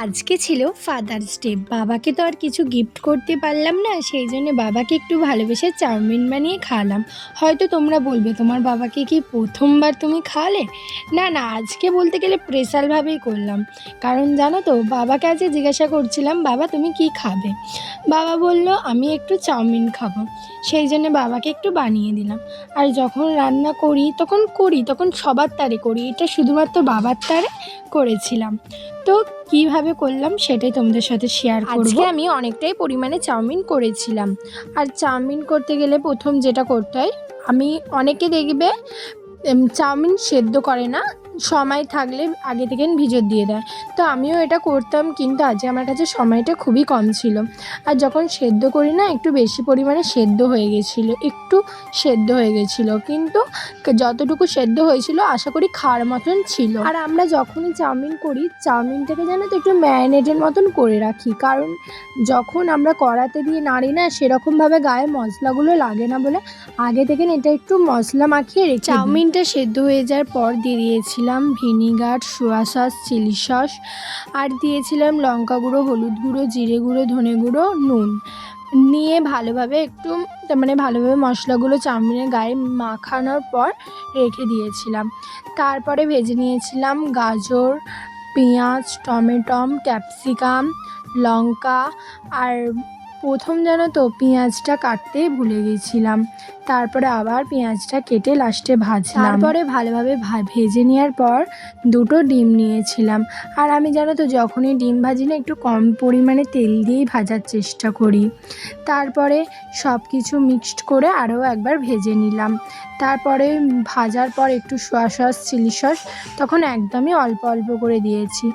আজকে ছিল father's day. বাবাকে তো আর কিছু গিফট করতে পারলাম না, সেই জন্য বাবাকে একটু ভালোবেসে চাউমিন বানিয়ে খাওয়ালাম। হয়তো তোমরা বলবে তোমার বাবাকে কি প্রথমবার তুমি খাওয়ালে? না না, আজকে বলতে গেলে স্পেশালভাবেই করলাম। কারণ জানো তো, বাবাকে আজকে জিজ্ঞাসা করছিলাম, বাবা তুমি কি খাবে? বাবা বলল আমি একটু চাউমিন খাবো। সেই জন্য বাবাকে একটু বানিয়ে দিলাম। আর যখন রান্না তখন সবার তারে করি, এটা শুধুমাত্র বাবার তারে করেছিলাম। তো কিভাবে করলাম সেটাই তোমাদের সাথে শেয়ার করব। আজকে আমি অনেকটাই পরিমাণে চাউমিন করেছিলাম। আর চাউমিন করতে গেলে প্রথম যেটা করতে হয়, অনেকে দেখবে চাউমিন সেদ্ধ করে না, সময় থাকলে আগে থেকে ভিজত দিয়ে দেয়। তো আমিও এটা করতাম, কিন্তু আজকে আমার কাছে সময়টা খুবই কম ছিল। আর যখন সেদ্ধ করি না, একটু বেশি পরিমাণে সেদ্ধ হয়ে গেছিলো, কিন্তু যতটুকু সেদ্ধ হয়েছিল আশা করি খাওয়ার মতন ছিল। আর আমরা যখনই চাউমিন করি, চাউমিনটাকে জানো তো একটু ম্যারিনেটের মতন করে রাখি, কারণ যখন আমরা কড়াতে দিয়ে নাড়ি না, সেরকমভাবে গায়ে মশলাগুলো লাগে না বলে আগে থেকে এটা একটু মশলা মাখিয়ে রেখে চাউমিনটা সেদ্ধ হয়ে যাওয়ার পর দিয়ে দিয়েছিলাম vinegar, soya sauce, chilli sauce, আর দিয়েছিলাম লঙ্কা গুঁড়ো, হলুদ গুঁড়ো, জিরে গুঁড়ো, ধনে গুঁড়ো, নুন নিয়ে ভালোভাবে ভালোভাবে মশলাগুলো চাউমিনের গায়ে মাখানোর পর রেখে দিয়েছিলাম। তারপরে ভেজে নিয়েছিলাম গাজর, পেঁয়াজ, টমেটো, ক্যাপসিকাম, লঙ্কা। আর প্রথম জানো তো পেঁয়াজটা কাটতেই ভুলে গেছিলাম, তারপরে আবার পেঁয়াজটা কেটে লাস্টে ভাজলাম। তারপরে ভালোভাবে ভেজে নেওয়ার পর দুটো ডিম নিয়েছিলাম। আর আমি জানো তো যখনই ডিম ভাজি না, একটু কম পরিমাণে তেল দিয়েই ভাজার চেষ্টা করি। তারপরে সব কিছু মিক্সড করে আরও একবার ভেজে নিলাম। তারপরে ভাজার পর একটু সোয়া সস, চিলি সস তখন একদমই অল্প অল্প করে দিয়েছি।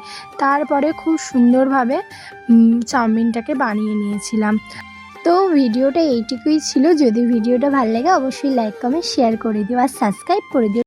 তারপরে খুব সুন্দরভাবে চাউমিনটাকে বানিয়ে নিয়েছিলাম। তো ভিডিওটা এইটুকুই ছিল। যদি ভিডিওটা ভালো লাগে অবশ্যই লাইক, কমেন্ট, শেয়ার করে দিও আর সাবস্ক্রাইব করে দিও।